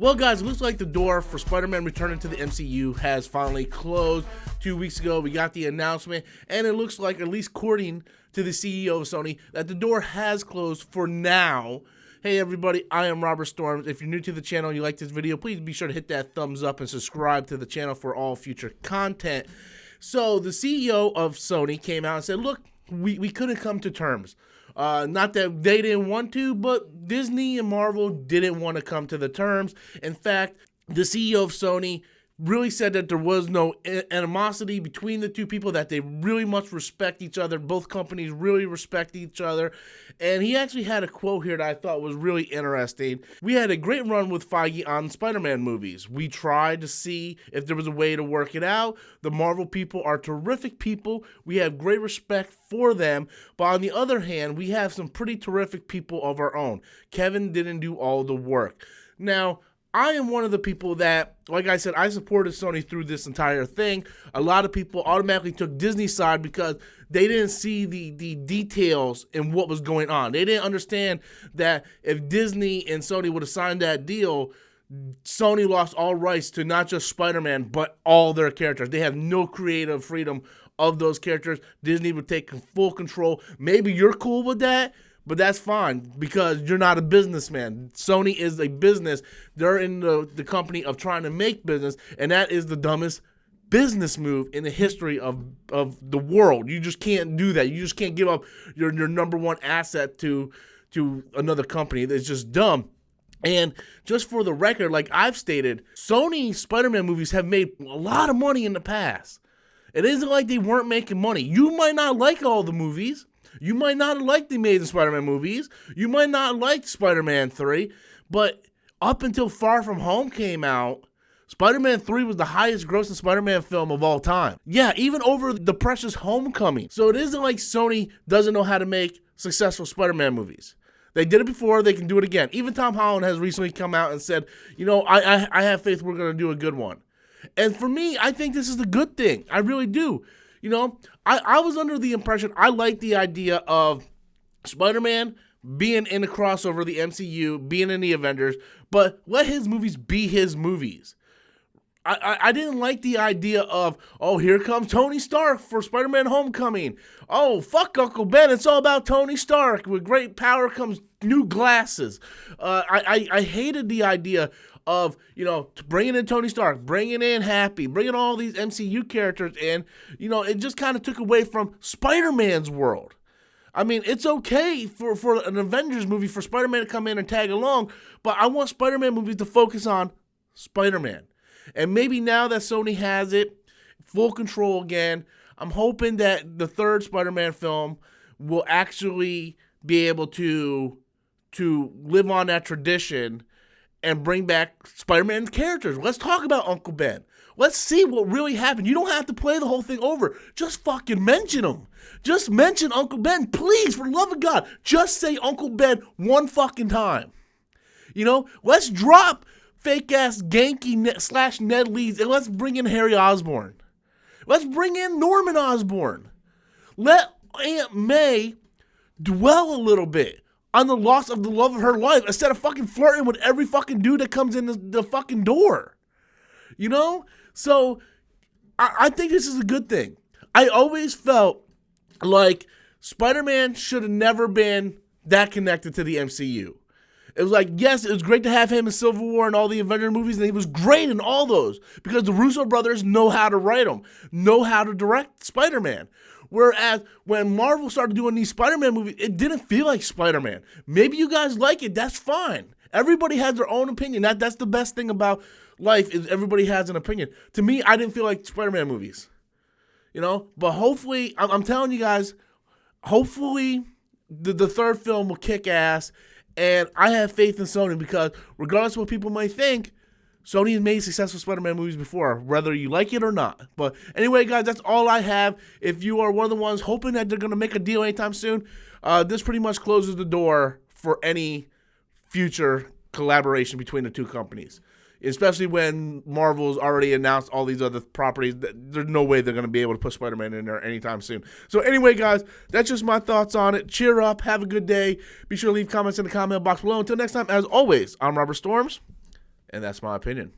Well, guys, it looks like the door for Spider-Man returning to the MCU has finally closed. 2 weeks ago, we got the announcement, and it looks like, at least according to the CEO of Sony, that the door has closed for now. Hey, everybody, I am Robert Storms. If you're new to the channel and you like this video, please be sure to hit that thumbs up and subscribe to the channel for all future content. So the CEO of Sony came out and said, look, we couldn't come to terms. Not that they didn't want to, but Disney and Marvel didn't want to come to the terms. In fact, the CEO of Sony really said that there was no animosity between the two people, that they really much respect each other. Both companies really respect each other. And he actually had a quote here that I thought was really interesting. We had a great run with Feige on Spider-Man movies. We tried to see if there was a way to work it out. The Marvel people are terrific people. We have great respect for them. But on the other hand, we have some pretty terrific people of our own. Kevin didn't do all the work. Now, I am one of the people that, like I said, I supported Sony through this entire thing. A lot of people automatically took Disney's side because they didn't see the details in what was going on. They didn't understand that if Disney and Sony would have signed that deal, Sony lost all rights to not just Spider-Man, but all their characters. They have no creative freedom of those characters. Disney would take full control. Maybe you're cool with that, but that's fine because you're not a businessman. Sony is a business. They're in the company of trying to make business, and that is the dumbest business move in the history of the world. You just can't do that. You just can't give up your number one asset to another company. It's just dumb. And just for the record, like I've stated, Sony Spider-Man movies have made a lot of money in the past. It isn't like they weren't making money. You might not like all the movies. You might not have liked the Amazing Spider-Man movies. You might not like Spider-Man 3. But up until Far From Home came out, Spider-Man 3 was the highest grossing Spider-Man film of all time. Yeah, even over the precious Homecoming. So it isn't like Sony doesn't know how to make successful Spider-Man movies. They did it before, they can do it again. Even Tom Holland has recently come out and said, you know, I have faith we're going to do a good one. And for me, I think this is a good thing. I really do. You know, I was under the impression, I liked the idea of Spider-Man being in the crossover, the MCU, being in the Avengers, but let his movies be his movies. I didn't like the idea of, oh, here comes Tony Stark for Spider-Man Homecoming. Oh, fuck Uncle Ben, it's all about Tony Stark. With great power comes new glasses. I hated the idea of, you know, bringing in Tony Stark, bringing in Happy, bringing all these MCU characters in. You know, it just kind of took away from Spider-Man's world. I mean, it's okay for an Avengers movie for Spider-Man to come in and tag along, but I want Spider-Man movies to focus on Spider-Man. And maybe now that Sony has it, full control again, I'm hoping that the third Spider-Man film will actually be able to live on that tradition and bring back Spider-Man's characters. Let's talk about Uncle Ben. Let's see what really happened. You don't have to play the whole thing over. Just fucking mention him. Just mention Uncle Ben. Please, for the love of God, just say Uncle Ben one fucking time. You know, let's drop fake-ass Genki / Ned Leeds, and let's bring in Harry Osborn. Let's bring in Norman Osborn. Let Aunt May dwell a little bit on the loss of the love of her life instead of fucking flirting with every fucking dude that comes in the fucking door. You know? So, I think this is a good thing. I always felt like Spider-Man should have never been that connected to the MCU. It was like, yes, it was great to have him in Civil War and all the Avengers movies, and he was great in all those because the Russo brothers know how to write them, know how to direct Spider-Man. Whereas when Marvel started doing these Spider-Man movies, it didn't feel like Spider-Man. Maybe you guys like it, that's fine. Everybody has their own opinion. That's the best thing about life is everybody has an opinion. To me, I didn't feel like Spider-Man movies. You know? But hopefully, I'm telling you guys, hopefully the third film will kick ass. And I have faith in Sony because regardless of what people might think, Sony has made successful Spider-Man movies before, whether you like it or not. But anyway, guys, that's all I have. If you are one of the ones hoping that they're going to make a deal anytime soon, this pretty much closes the door for any future collaboration between the two companies. Especially when Marvel's already announced all these other properties. There's no way they're going to be able to put Spider-Man in there anytime soon. So anyway, guys, that's just my thoughts on it. Cheer up. Have a good day. Be sure to leave comments in the comment box below. Until next time, as always, I'm Robert Storms, And that's my opinion.